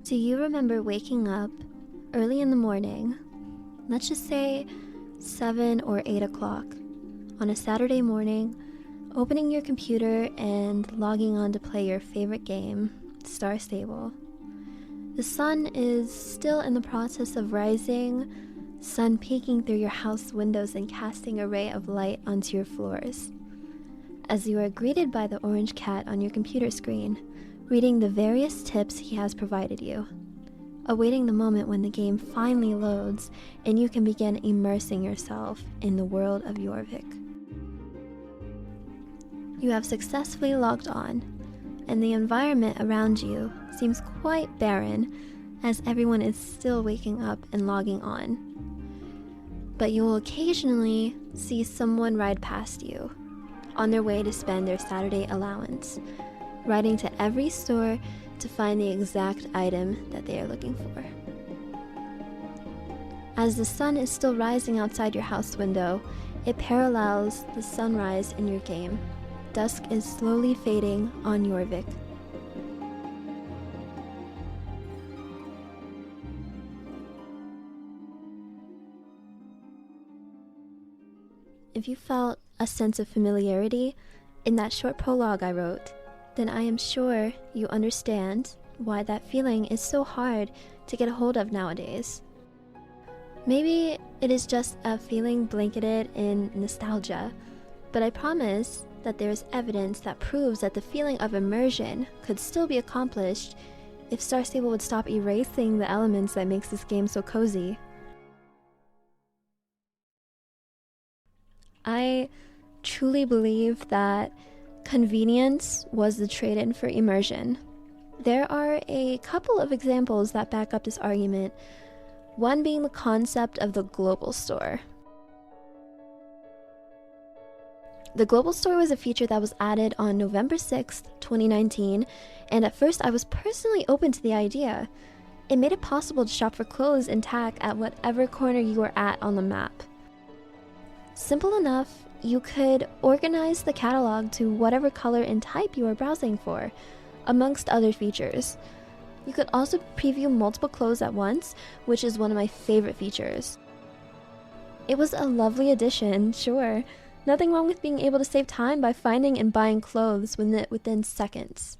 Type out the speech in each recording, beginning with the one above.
Do you remember waking up early in the morning, let's just say 7 or 8 o'clock, on a Saturday morning, opening your computer and logging on to play your favorite game, Star Stable? The sun is still in the process of rising, sun peeking through your house windows and casting a ray of light onto your floors. As you are greeted by the orange cat on your computer screen, reading the various tips he has provided you, awaiting the moment when the game finally loads and you can begin immersing yourself in the world of Jorvik. You have successfully logged on, and the environment around you seems quite barren as everyone is still waking up and logging on. But you will occasionally see someone ride past you on their way to spend their Saturday allowance, riding to every store to find the exact item that they are looking for. As the sun is still rising outside your house window, it parallels the sunrise in your game. Dusk is slowly fading on Jorvik. If you felt a sense of familiarity in that short prologue I wrote, then I am sure you understand why that feeling is so hard to get a hold of nowadays. Maybe it is just a feeling blanketed in nostalgia, but I promise that there is evidence that proves that the feeling of immersion could still be accomplished if Star Stable would stop erasing the elements that makes this game so cozy. I truly believe that convenience was the trade-in for immersion. There are a couple of examples that back up this argument, one being the concept of the global store. The global store was a feature that was added on November 6th, 2019, and at first I was personally open to the idea. It made it possible to shop for clothes and tack at whatever corner you were at on the map. Simple enough, you could organize the catalog to whatever color and type you were browsing for, amongst other features. You could also preview multiple clothes at once, which is one of my favorite features. It was a lovely addition, sure. Nothing wrong with being able to save time by finding and buying clothes within seconds.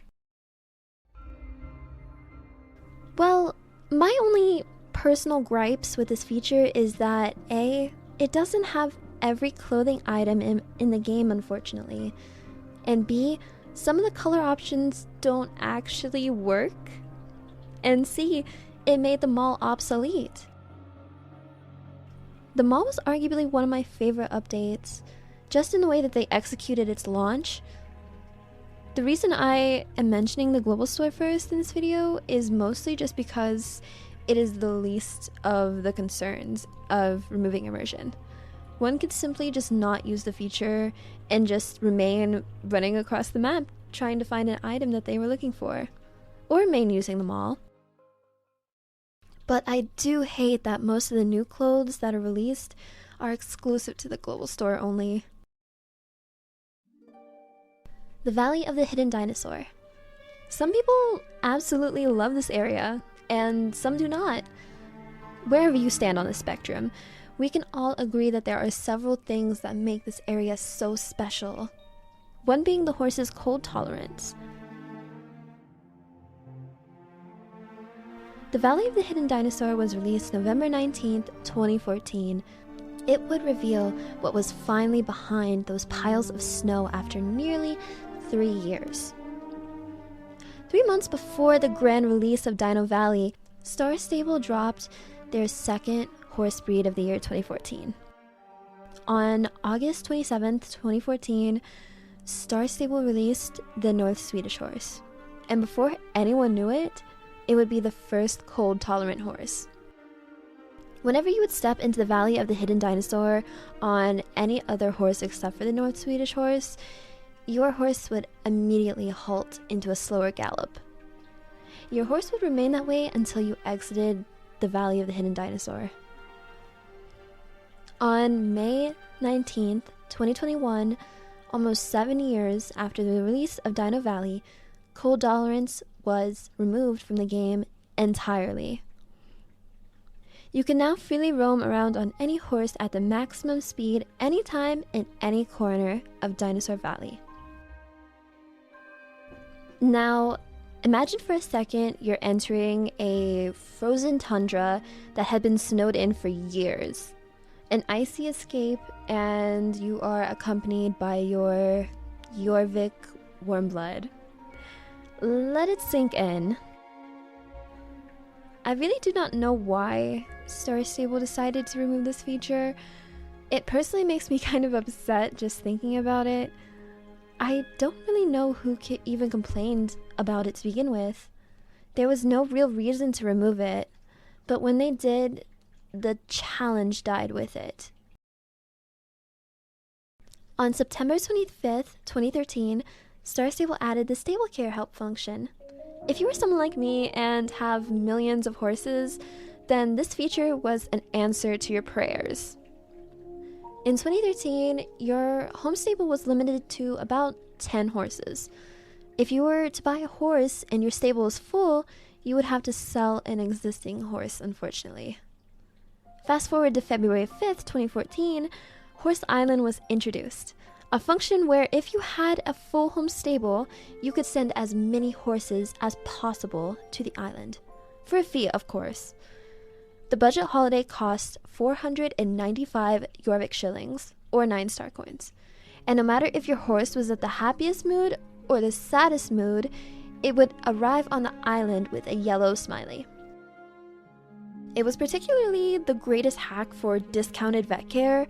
Well, my only personal gripes with this feature is that A, it doesn't have every clothing item in the game, unfortunately, and B, some of the color options don't actually work, and C, it made the mall obsolete. The mall was arguably one of my favorite updates, just in the way that they executed its launch. The reason I am mentioning the global store first in this video is mostly just because it is the least of the concerns of removing immersion. One could simply just not use the feature and just remain running across the map trying to find an item that they were looking for, or remain using the mall. But I do hate that most of the new clothes that are released are exclusive to the global store only. The Valley of the Hidden Dinosaur. Some people absolutely love this area, and some do not. Wherever you stand on the spectrum, we can all agree that there are several things that make this area so special. One being the horse's cold tolerance. The Valley of the Hidden Dinosaur was released November 19th, 2014. It would reveal what was finally behind those piles of snow after nearly 3 years. 3 months before the grand release of Dino Valley, Star Stable dropped their second horse breed of the year 2014. On August 27th, 2014, Star Stable released the North Swedish horse. And before anyone knew it, it would be the first cold-tolerant horse. Whenever you would step into the Valley of the Hidden Dinosaur on any other horse except for the North Swedish horse, your horse would immediately halt into a slower gallop. Your horse would remain that way until you exited the Valley of the Hidden Dinosaur. On May 19th, 2021, almost 7 years after the release of Dino Valley, cold tolerance was removed from the game entirely. You can now freely roam around on any horse at the maximum speed anytime in any corner of Dinosaur Valley. Now, imagine for a second you're entering a frozen tundra that had been snowed in for years. An icy escape, and you are accompanied by your Jorvik Warmblood. Let it sink in. I really do not know why Star Stable decided to remove this feature. It personally makes me kind of upset just thinking about it. I don't really know who even complained about it to begin with. There was no real reason to remove it, but when they did, the challenge died with it. On September 25th, 2013, Star Stable added the Stable Care Help function. If you were someone like me and have millions of horses, then this feature was an answer to your prayers. In 2013, your home stable was limited to about 10 horses. If you were to buy a horse and your stable was full, you would have to sell an existing horse, unfortunately. Fast forward to February 5th, 2014, Horse Island was introduced. A function where if you had a full home stable, you could send as many horses as possible to the island. For a fee, of course. The budget holiday cost 495 Jorvik shillings, or 9 star coins. And no matter if your horse was at the happiest mood or the saddest mood, it would arrive on the island with a yellow smiley. It was particularly the greatest hack for discounted vet care.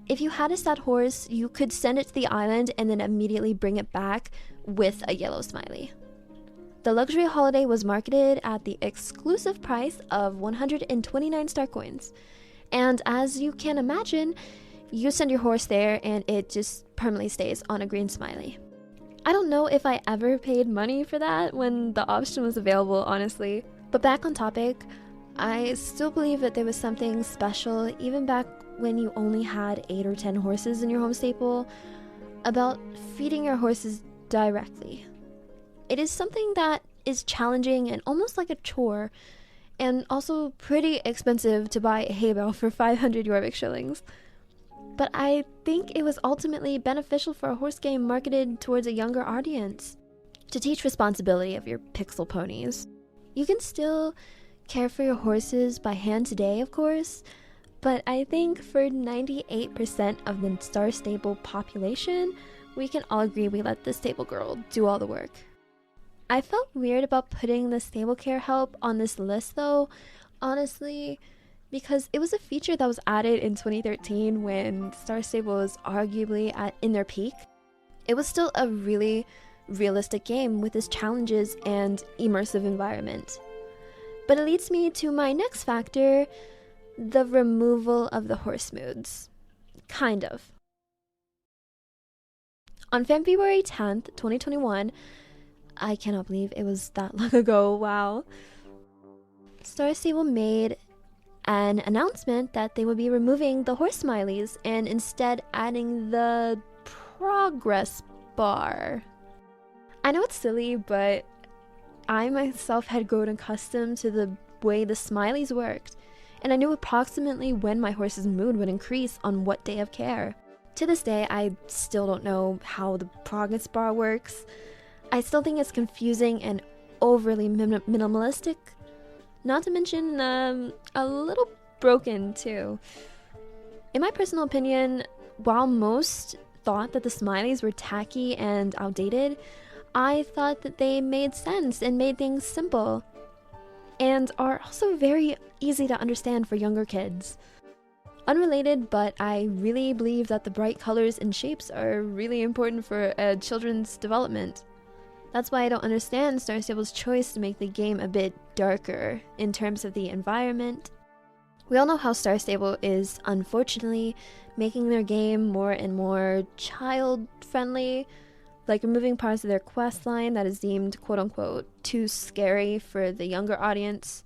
If you had a sad horse, you could send it to the island and then immediately bring it back with a yellow smiley. The luxury holiday was marketed at the exclusive price of 129 star coins. And as you can imagine, you send your horse there and it just permanently stays on a green smiley. I don't know if I ever paid money for that when the option was available, honestly. But back on topic, I still believe that there was something special, even back when you only had 8 or 10 horses in your home stable, about feeding your horses directly. It is something that is challenging and almost like a chore, and also pretty expensive to buy a hay bale for 500 Jorvik shillings. But I think it was ultimately beneficial for a horse game marketed towards a younger audience, to teach responsibility of your pixel ponies. You can still care for your horses by hand today, of course, but I think for 98% of the Star Stable population, we can all agree we let the stable girl do all the work. I felt weird about putting the stable care help on this list though, honestly, because it was a feature that was added in 2013 when Star Stable was arguably in their peak. It was still a really realistic game with its challenges and immersive environment. But it leads me to my next factor, the removal of the horse moods. Kind of. On February 10th, 2021, I cannot believe it was that long ago, wow. Star Stable made an announcement that they would be removing the horse smileys and instead adding the progress bar. I know it's silly, but I myself had grown accustomed to the way the smileys worked, and I knew approximately when my horse's mood would increase on what day of care. To this day, I still don't know how the progress bar works. I still think it's confusing and overly minimalistic, not to mention a little broken too. In my personal opinion, while most thought that the smileys were tacky and outdated, I thought that they made sense and made things simple, and are also very easy to understand for younger kids. Unrelated, but I really believe that the bright colors and shapes are really important for a children's development. That's why I don't understand Star Stable's choice to make the game a bit darker in terms of the environment. We all know how Star Stable is unfortunately making their game more and more child-friendly, like removing parts of their quest line that is deemed quote-unquote too scary for the younger audience.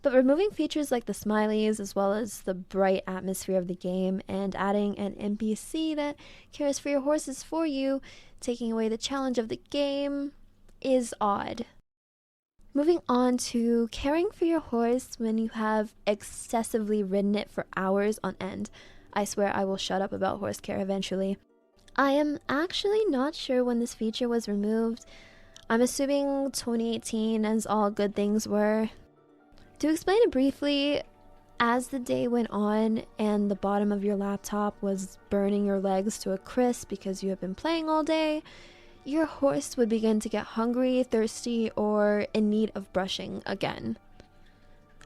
But removing features like the smileys as well as the bright atmosphere of the game and adding an NPC that cares for your horses for you, taking away the challenge of the game, is odd. Moving on to caring for your horse when you have excessively ridden it for hours on end. I swear I will shut up about horse care eventually. I am actually not sure when this feature was removed. I'm assuming 2018, as all good things were. To explain it briefly, as the day went on and the bottom of your laptop was burning your legs to a crisp because you have been playing all day, your horse would begin to get hungry, thirsty, or in need of brushing again.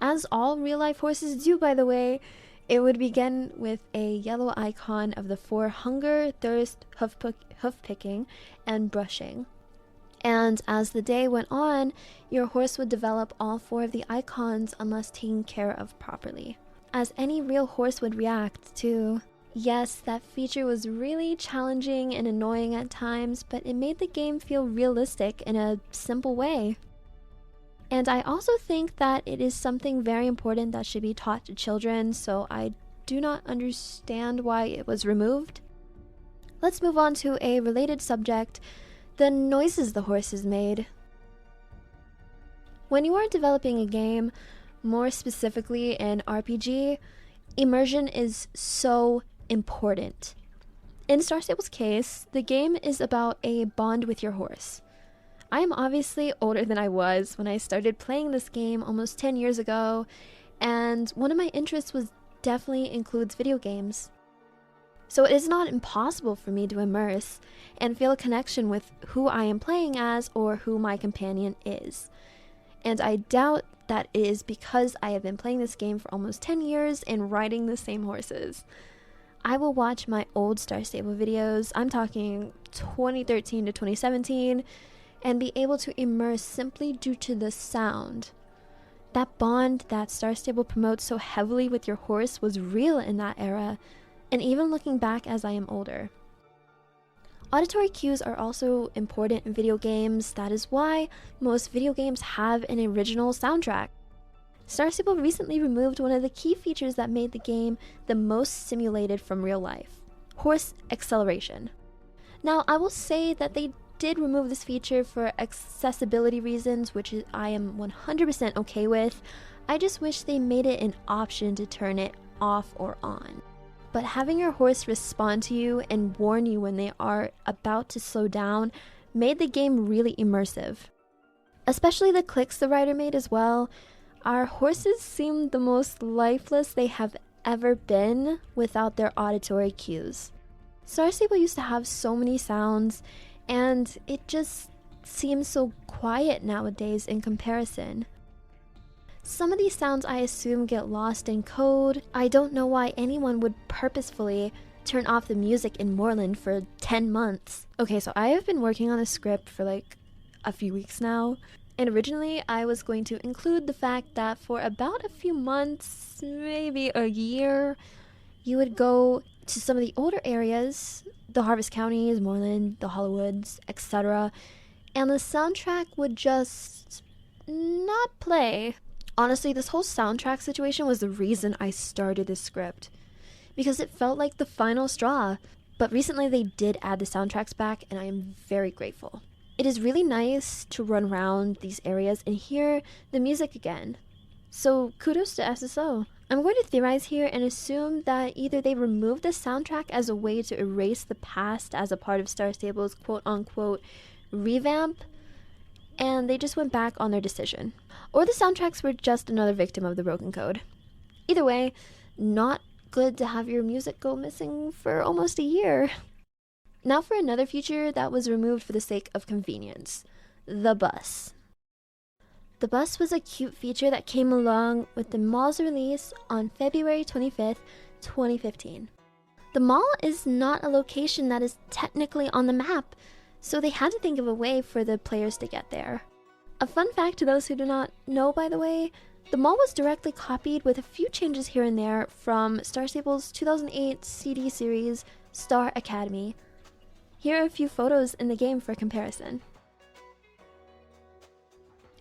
As all real-life horses do, by the way, it would begin with a yellow icon of the 4 hunger, thirst, hoof picking, and brushing. And as the day went on, your horse would develop all 4 of the icons unless taken care of properly, as any real horse would react to. Yes, that feature was really challenging and annoying at times, but it made the game feel realistic in a simple way. And I also think that it is something very important that should be taught to children, so I do not understand why it was removed. Let's move on to a related subject, the noises the horses made. When you are developing a game, more specifically an RPG, immersion is so important. In Star Stable's case, the game is about a bond with your horse. I am obviously older than I was when I started playing this game almost 10 years ago, and one of my interests definitely includes video games. So it is not impossible for me to immerse and feel a connection with who I am playing as or who my companion is. And I doubt that it is because I have been playing this game for almost 10 years and riding the same horses. I will watch my old Star Stable videos, I'm talking 2013 to 2017, and be able to immerse simply due to the sound. That bond that Star Stable promotes so heavily with your horse was real in that era, and even looking back as I am older. Auditory cues are also important in video games. That is why most video games have an original soundtrack. Star Stable recently removed one of the key features that made the game the most simulated from real life: horse acceleration. Now, I will say that they did remove this feature for accessibility reasons, which I am 100% okay with. I just wish they made it an option to turn it off or on. But having your horse respond to you and warn you when they are about to slow down made the game really immersive. Especially the clicks the rider made as well. Our horses seemed the most lifeless they have ever been without their auditory cues. Star Stable used to have so many sounds, and it just seems so quiet nowadays in comparison. Some of these sounds I assume get lost in code. I don't know why anyone would purposefully turn off the music in Moreland for 10 months. Okay, so I have been working on a script for like a few weeks now, and originally I was going to include the fact that for about a few months, maybe a year, you would go to some of the older areas, the Harvest Counties, Moreland, the Hollywoods, etc., and the soundtrack would just not play. Honestly, this whole soundtrack situation was the reason I started this script, because it felt like the final straw. But recently they did add the soundtracks back, and I am very grateful. It is really nice to run around these areas and hear the music again. So kudos to SSO. I'm going to theorize here and assume that either they removed the soundtrack as a way to erase the past as a part of Star Stable's quote-unquote revamp, and they just went back on their decision. Or the soundtracks were just another victim of the broken code. Either way, not good to have your music go missing for almost a year. Now for another feature that was removed for the sake of convenience: the bus. The bus was a cute feature that came along with the mall's release on February 25th, 2015. The mall is not a location that is technically on the map, so they had to think of a way for the players to get there. A fun fact to those who do not know, by the way, the mall was directly copied with a few changes here and there from Star Stable's 2008 CD series, Star Academy. Here are a few photos in the game for comparison.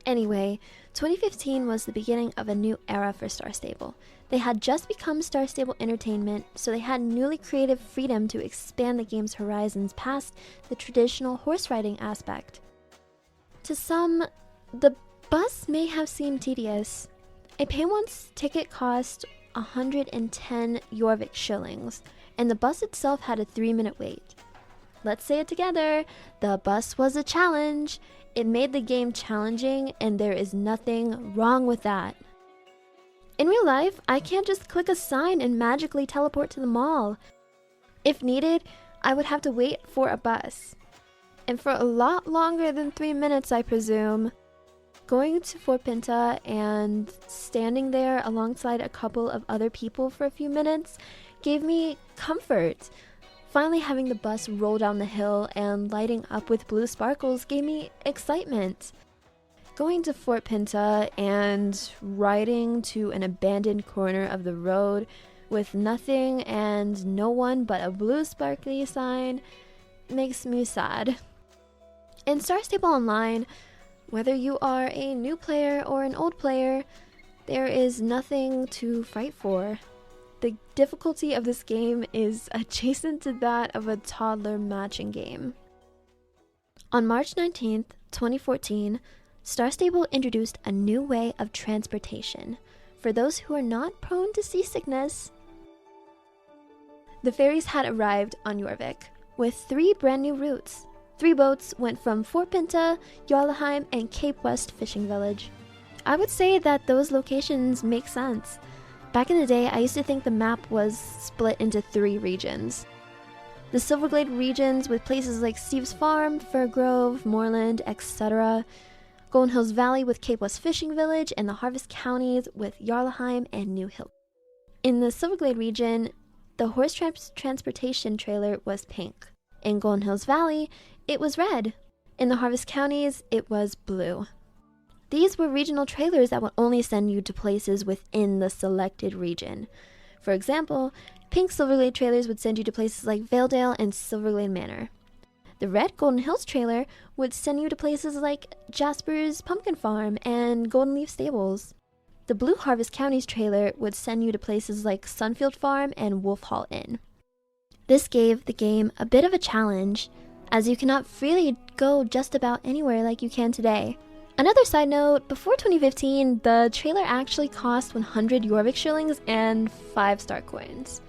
Anyway, 2015 was the beginning of a new era for Star Stable. They had just become Star Stable Entertainment, so they had newly creative freedom to expand the game's horizons past the traditional horse riding aspect. To some, the bus may have seemed tedious. A pay once ticket cost 110 Jorvik shillings, and the bus itself had a 3-minute wait. Let's say it together, the bus was a challenge. It made the game challenging, and there is nothing wrong with that. In real life, I can't just click a sign and magically teleport to the mall. If needed, I would have to wait for a bus. And for a lot longer than 3 minutes, I presume. Going to Fort Pinta and standing there alongside a couple of other people for a few minutes gave me comfort. Finally having the bus roll down the hill and lighting up with blue sparkles gave me excitement. Going to Fort Pinta and riding to an abandoned corner of the road with nothing and no one but a blue sparkly sign makes me sad. In Star Stable Online, whether you are a new player or an old player, there is nothing to fight for. The difficulty of this game is adjacent to that of a toddler matching game. On March 19th, 2014, Star Stable introduced a new way of transportation for those who are not prone to seasickness. The ferries had arrived on Jorvik with 3 brand new routes. 3 boats went from Fort Pinta, Jarlaheim, and Cape West Fishing Village. I would say that those locations make sense. Back in the day, I used to think the map was split into 3 regions. The Silverglade regions with places like Steve's Farm, Fir Grove, Moorland, etc. Golden Hills Valley with Cape West Fishing Village, and the Harvest Counties with Jarlaheim and New Hill. In the Silverglade region, the horse transportation trailer was pink. In Golden Hills Valley, it was red. In the Harvest Counties, it was blue. These were regional trailers that would only send you to places within the selected region. For example, pink Silverglade trailers would send you to places like Valedale and Silverglade Manor. The red Golden Hills trailer would send you to places like Jasper's Pumpkin Farm and Golden Leaf Stables. The blue Harvest Counties trailer would send you to places like Sunfield Farm and Wolf Hall Inn. This gave the game a bit of a challenge, as you cannot freely go just about anywhere like you can today. Another side note, before 2015, the trailer actually cost 100 Jorvik shillings and 5 star coins,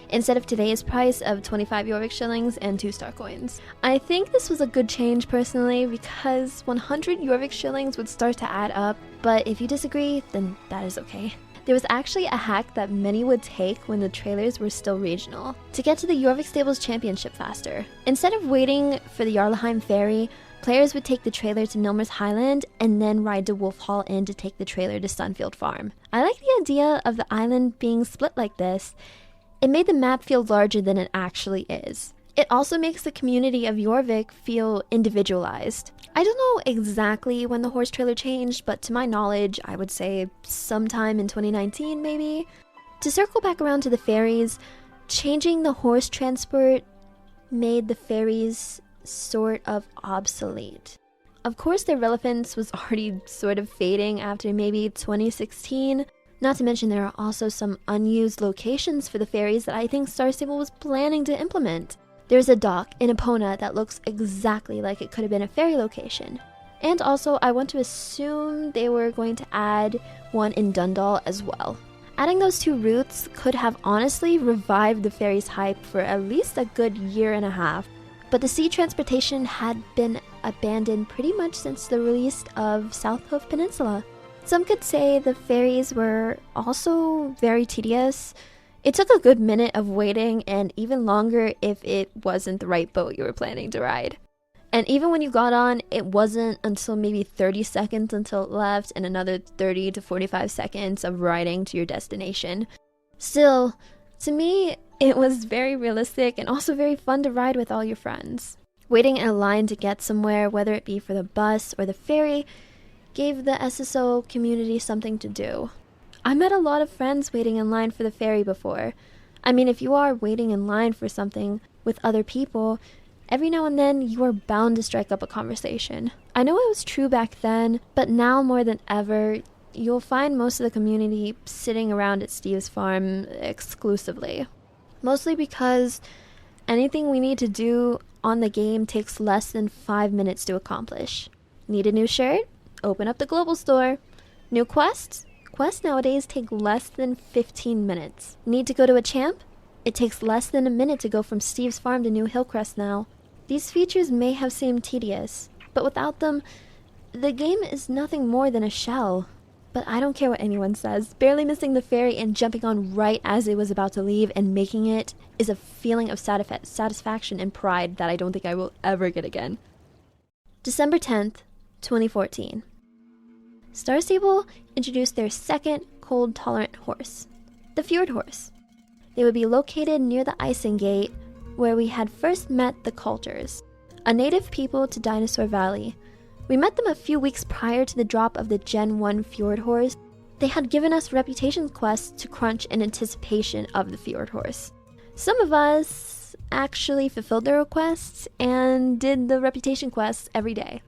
instead of today's price of 25 Jorvik shillings and 2 star coins. I think this was a good change personally, because 100 Jorvik shillings would start to add up, but if you disagree, then that is okay. There was actually a hack that many would take when the trailers were still regional, to get to the Jorvik Stables Championship faster. Instead of waiting for the Jarlaheim ferry, players would take the trailer to Milmer's Highland and then ride to Wolf Hall Inn to take the trailer to Sunfield Farm. I like the idea of the island being split like this. It made the map feel larger than it actually is. It also makes the community of Jorvik feel individualized. I don't know exactly when the horse trailer changed, but to my knowledge, I would say sometime in 2019 maybe. To circle back around to the ferries, changing the horse transport made the ferries sort of obsolete. Of course, their relevance was already sort of fading after maybe 2016. Not to mention there are also some unused locations for the ferries that I think Star Stable was planning to implement. There's a dock in Epona that looks exactly like it could have been a ferry location. And also, I want to assume they were going to add one in Dundal as well. Adding those 2 routes could have honestly revived the ferry's hype for at least a good year and a half. But the sea transportation had been abandoned pretty much since the release of South Hoof Peninsula. Some could say the ferries were also very tedious. It took a good minute of waiting, and even longer if it wasn't the right boat you were planning to ride. And even when you got on, it wasn't until maybe 30 seconds until it left, and another 30 to 45 seconds of riding to your destination. Still, to me, it was very realistic and also very fun to ride with all your friends. Waiting in a line to get somewhere, whether it be for the bus or the ferry, gave the SSO community something to do. I met a lot of friends waiting in line for the ferry before. I mean, if you are waiting in line for something with other people, every now and then you are bound to strike up a conversation. I know it was true back then, but now more than ever, you'll find most of the community sitting around at Steve's Farm exclusively. Mostly because anything we need to do on the game takes less than 5 minutes to accomplish. Need a new shirt? open up the global store. New quests? Quests nowadays take less than 15 minutes. Need to go to a champ? It takes less than a minute to go from Steve's farm to New Hillcrest now. These features may have seemed tedious, but without them, the game is nothing more than a shell. But I don't care what anyone says. Barely missing the ferry and jumping on right as it was about to leave and making it is a feeling of satisfaction and pride that I don't think I will ever get again. December 10th, 2014. Star Stable introduced their second cold-tolerant horse, the Fjord Horse. They would be located near the Icing Gate, where we had first met the Coulters, a native people to Dinosaur Valley. We met them a few weeks prior to the drop of the Gen 1 Fjord Horse. They had given us reputation quests to crunch in anticipation of the Fjord Horse. Some of us actually fulfilled their requests and did the reputation quests every day,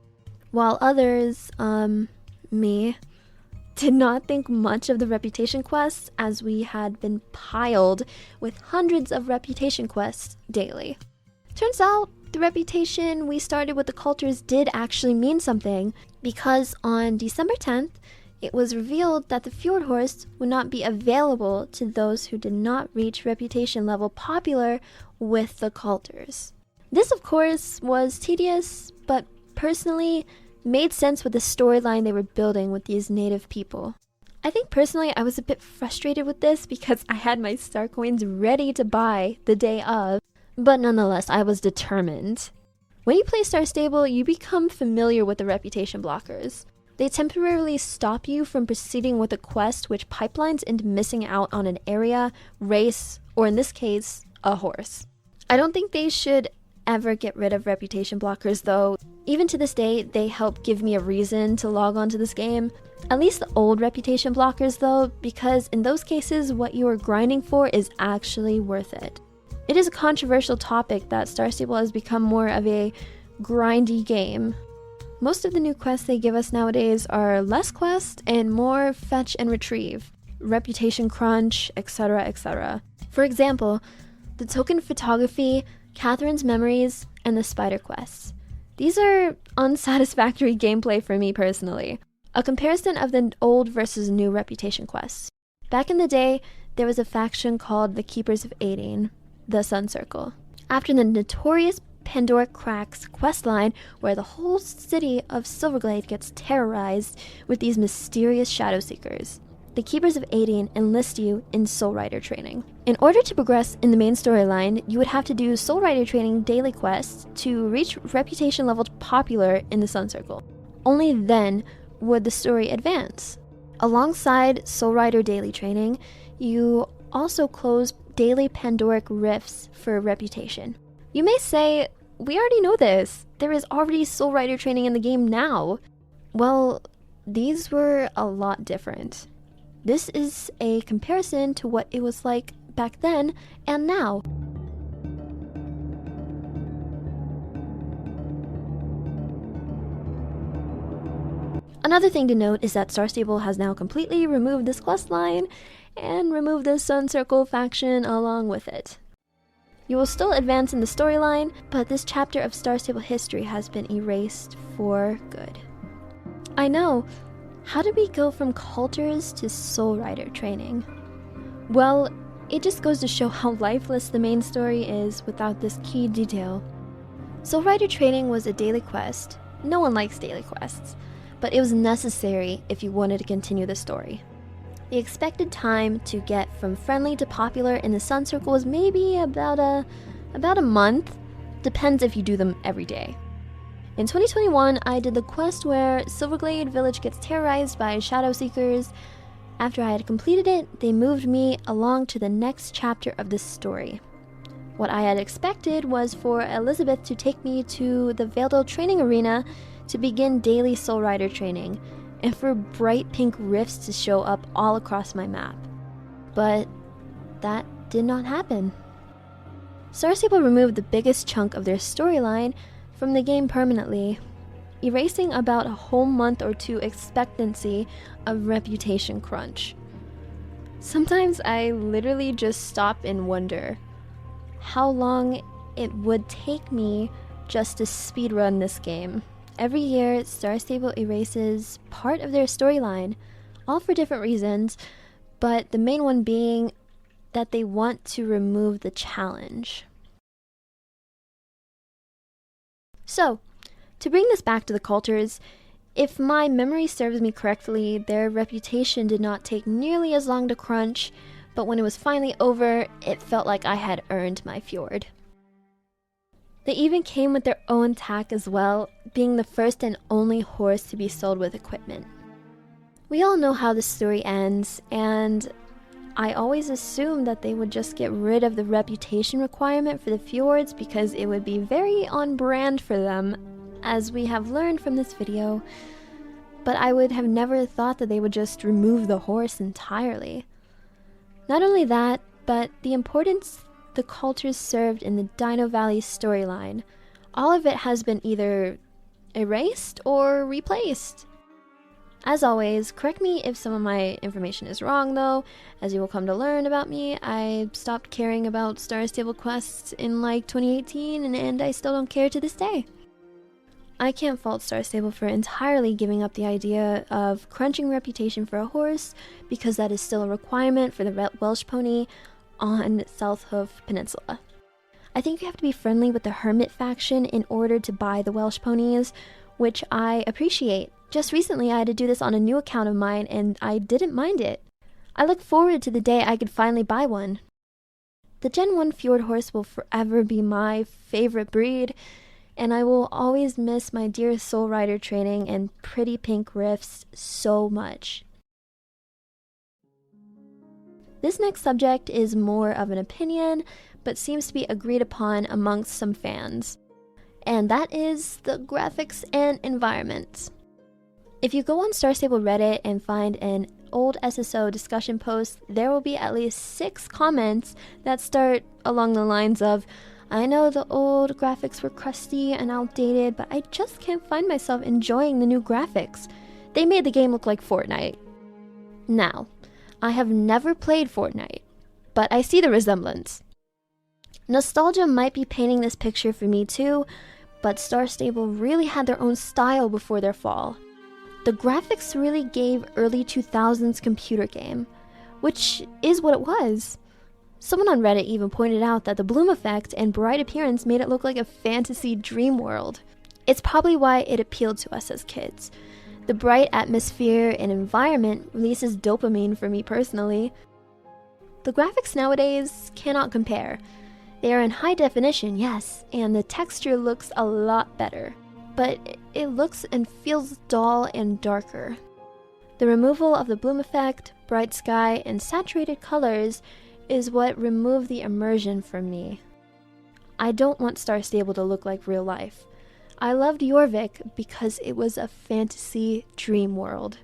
while others, me, did not think much of the reputation quests as we had been piled with hundreds of reputation quests daily. Turns out, the reputation we started with the Coulters did actually mean something, because on December 10th, it was revealed that the Fjord Horse would not be available to those who did not reach reputation level popular with the Coulters. This, of course, was tedious, but personally made sense with the storyline they were building with these native people. I think personally I was a bit frustrated with this because I had my star coins ready to buy the day of, but nonetheless, I was determined. When you play Star Stable, you become familiar with the reputation blockers. They temporarily stop you from proceeding with a quest which pipelines into missing out on an area, race, or in this case, a horse. I don't think they should ever get rid of reputation blockers though. Even to this day, they help give me a reason to log on to this game. At least the old reputation blockers though, because in those cases, what you are grinding for is actually worth it. It is a controversial topic that Star Stable has become more of a grindy game. Most of the new quests they give us nowadays are less quests and more fetch and retrieve, reputation crunch, etc, etc. For example, the token photography, Catherine's memories, and the spider quests. These are unsatisfactory gameplay for me personally. A comparison of the old versus new reputation quests. Back in the day, there was a faction called the Keepers of Aideen, the Sun Circle. After the notorious Pandora Cracks questline, where the whole city of Silverglade gets terrorized with these mysterious Shadow Seekers, the Keepers of Aideen enlist you in Soul Rider training. In order to progress in the main storyline, you would have to do Soul Rider training daily quests to reach reputation level popular in the Sun Circle. Only then would the story advance. Alongside Soul Rider daily training, you also close daily Pandoric rifts for reputation. You may say, we already know this. There is already Soul Rider training in the game now. Well, these were a lot different. This is a comparison to what it was like back then and now. Another thing to note is that Star Stable has now completely removed this questline and removed the Sun Circle faction along with it. You will still advance in the storyline, but this chapter of Star Stable history has been erased for good. I know. How did we go from Coulters to Soul Rider training? Well, it just goes to show how lifeless the main story is without this key detail. Soul Rider training was a daily quest. No one likes daily quests, but it was necessary if you wanted to continue the story. The expected time to get from friendly to popular in the Sun Circle was maybe about a month. Depends if you do them every day. In 2021, I did the quest where Silverglade Village gets terrorized by Shadow Seekers. After I had completed it, they moved me along to the next chapter of this story. What I had expected was for Elizabeth to take me to the Valedale training arena to begin daily Soul Rider training, and for bright pink rifts to show up all across my map. But that did not happen. Star Stable removed the biggest chunk of their storyline from the game permanently, erasing about a whole month or two expectancy of reputation crunch. Sometimes I literally just stop and wonder how long it would take me just to speedrun this game. Every year, Star Stable erases part of their storyline, all for different reasons, but the main one being that they want to remove the challenge. So, to bring this back to the Coulters, if my memory serves me correctly, their reputation did not take nearly as long to crunch, but when it was finally over, it felt like I had earned my fjord. They even came with their own tack as well, being the first and only horse to be sold with equipment. We all know how the story ends, and I always assumed that they would just get rid of the reputation requirement for the fjords because it would be very on brand for them, as we have learned from this video, but I would have never thought that they would just remove the horse entirely. Not only that, but the importance the Coulters served in the Dino Valley storyline, all of it has been either erased or replaced. As always, correct me if some of my information is wrong though. As you will come to learn about me, I stopped caring about Star Stable quests in like 2018 and I still don't care to this day. I can't fault Star Stable for entirely giving up the idea of crunching reputation for a horse, because that is still a requirement for the Welsh pony on South Hoof Peninsula. I think you have to be friendly with the Hermit faction in order to buy the Welsh ponies, which I appreciate. Just recently I had to do this on a new account of mine and I didn't mind it. I look forward to the day I could finally buy one. The Gen 1 Fjord horse will forever be my favorite breed, and I will always miss my dear Soul Rider training and pretty pink riffs so much. This next subject is more of an opinion, but seems to be agreed upon amongst some fans, and that is the graphics and environment. If you go on Star Stable Reddit and find an old SSO discussion post, there will be at least 6 comments that start along the lines of, "I know the old graphics were crusty and outdated, but I just can't find myself enjoying the new graphics. They made the game look like Fortnite." Now, I have never played Fortnite, but I see the resemblance. Nostalgia might be painting this picture for me too, but Star Stable really had their own style before their fall. The graphics really gave early 2000s computer game, which is what it was. Someone on Reddit even pointed out that the bloom effect and bright appearance made it look like a fantasy dream world. It's probably why it appealed to us as kids. The bright atmosphere and environment releases dopamine for me personally. The graphics nowadays cannot compare. They are in high definition, yes, and the texture looks a lot better, but it looks and feels dull and darker. The removal of the bloom effect, bright sky, and saturated colors is what removed the immersion from me. I don't want Star Stable to look like real life. I loved Jorvik because it was a fantasy dream world.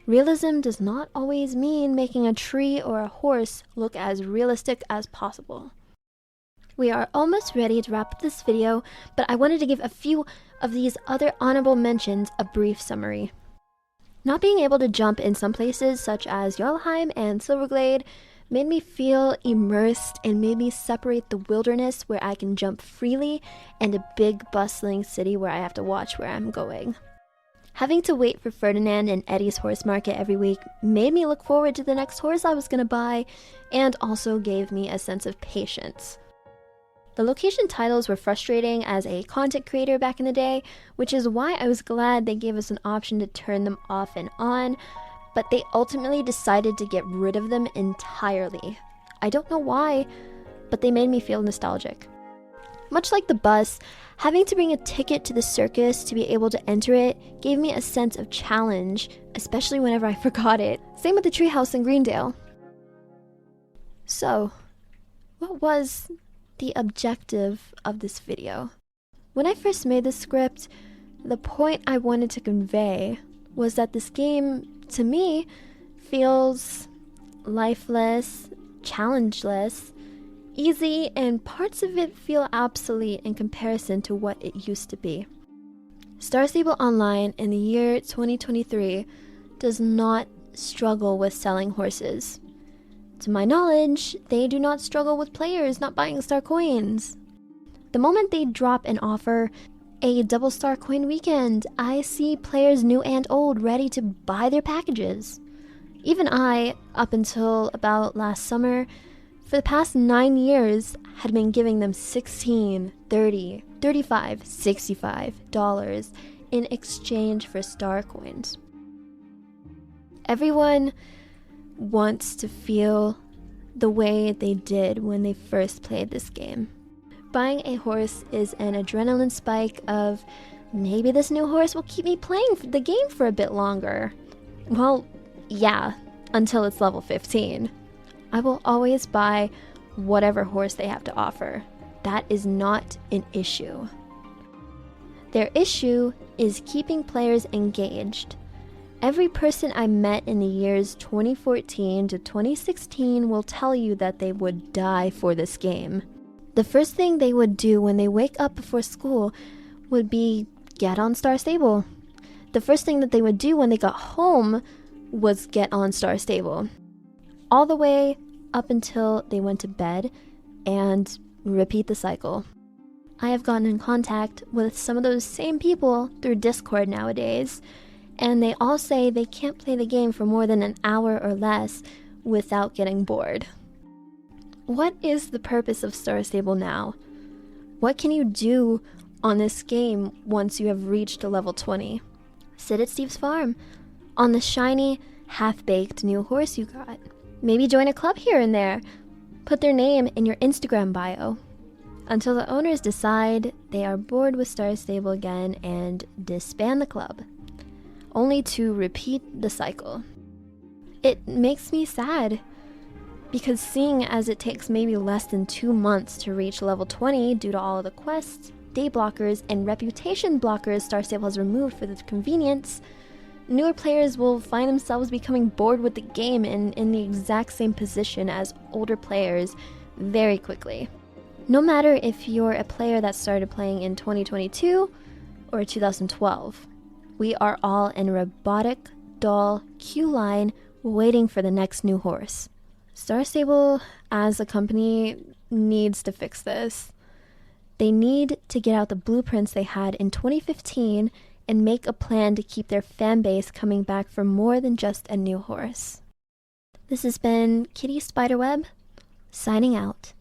Realism does not always mean making a tree or a horse look as realistic as possible. We are almost ready to wrap up this video, but I wanted to give a few of these other honorable mentions a brief summary. Not being able to jump in some places such as Jarlheim and Silverglade made me feel immersed and made me separate the wilderness where I can jump freely and a big bustling city where I have to watch where I'm going. Having to wait for Ferdinand and Eddie's horse market every week made me look forward to the next horse I was going to buy, and also gave me a sense of patience. The location titles were frustrating as a content creator back in the day, which is why I was glad they gave us an option to turn them off and on, but they ultimately decided to get rid of them entirely. I don't know why, but they made me feel nostalgic. Much like the bus, having to bring a ticket to the circus to be able to enter it gave me a sense of challenge, especially whenever I forgot it. Same with the treehouse in Greendale. So, what was the objective of this video? When I first made this script, the point I wanted to convey was that this game, to me, feels lifeless, challengeless, easy, and parts of it feel obsolete in comparison to what it used to be. Star Stable Online in the year 2023 does not struggle with selling horses. To my knowledge, they do not struggle with players not buying star coins. The moment they drop an offer, a double star coin weekend. I see players new and old ready to buy their packages. Even I, up until about last summer, for the past 9 years, had been giving them $16, $30, $35, $65 in exchange for star coins. Everyone wants to feel the way they did when they first played this game. Buying a horse is an adrenaline spike of, maybe this new horse will keep me playing the game for a bit longer. Well, yeah, until it's level 15. I will always buy whatever horse they have to offer. That is not an issue. Their issue is keeping players engaged. Every person I met in the years 2014 to 2016 will tell you that they would die for this game. The first thing they would do when they wake up before school would be get on Star Stable. The first thing that they would do when they got home was get on Star Stable. All the way up until they went to bed and repeat the cycle. I have gotten in contact with some of those same people through Discord nowadays, and they all say they can't play the game for more than an hour or less without getting bored. What is the purpose of Star Stable now? What can you do on this game once you have reached a level 20? Sit at Steve's farm on the shiny, half-baked new horse you got. Maybe join a club here and there. Put their name in your Instagram bio. Until the owners decide they are bored with Star Stable again and disband the club, only to repeat the cycle. It makes me sad, because seeing as it takes maybe less than 2 months to reach level 20 due to all of the quests, day blockers, and reputation blockers Star Stable has removed for the convenience, newer players will find themselves becoming bored with the game and in the exact same position as older players very quickly. No matter if you're a player that started playing in 2022 or 2012, we are all in a robotic, dull queue line waiting for the next new horse. Star Stable, as a company, needs to fix this. They need to get out the blueprints they had in 2015 and make a plan to keep their fan base coming back for more than just a new horse. This has been Kitty Spiderweb, signing out.